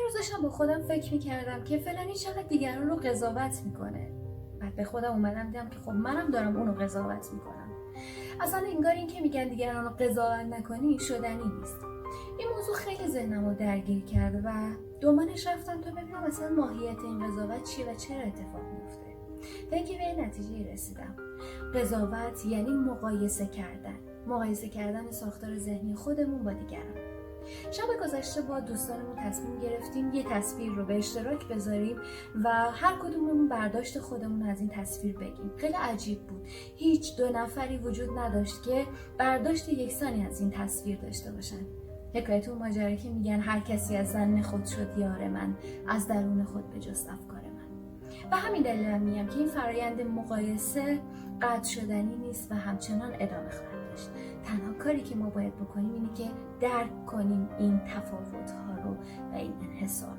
روز داشتم با خودم فکر میکردم که فلانی چقدر دیگران رو قضاوت میکنه. بعد به خودم اومدم دیدم که خب منم دارم اونو قضاوت میکنم. اصلا انگار این که میگن دیگران رو قضاوت نکنی شدنی نیست. این موضوع خیلی ذهنمو درگیر کرد و دنبالش رفتم تا ببینم اصلا ماهیت این قضاوت چیه و چرا اتفاق میفته. تا اینکه به نتیجه رسیدم قضاوت یعنی مقایسه کردن ساختار ذهنی خودمون با دیگران. شب گذشته با دوستانمون تصمیم گرفتیم یه تصویر رو به اشتراک بذاریم و هر کدوممون برداشت خودمون از این تصویر بگیم. خیلی عجیب بود. هیچ دو نفری وجود نداشت که برداشت یکسانی از این تصویر داشته باشن. حکایت اون ماجرا که میگن هر کسی از ظن خود شد یار من، از درون خود به جست افکار من. و همین دلیلم میگم که این فرایند مقایسه قطع شدنی نیست و همچنان ادامه خواهد داشت. تنها کاری که ما باید بکنیم اینه که درک کنیم این تفاوت‌ها رو و این انحصار.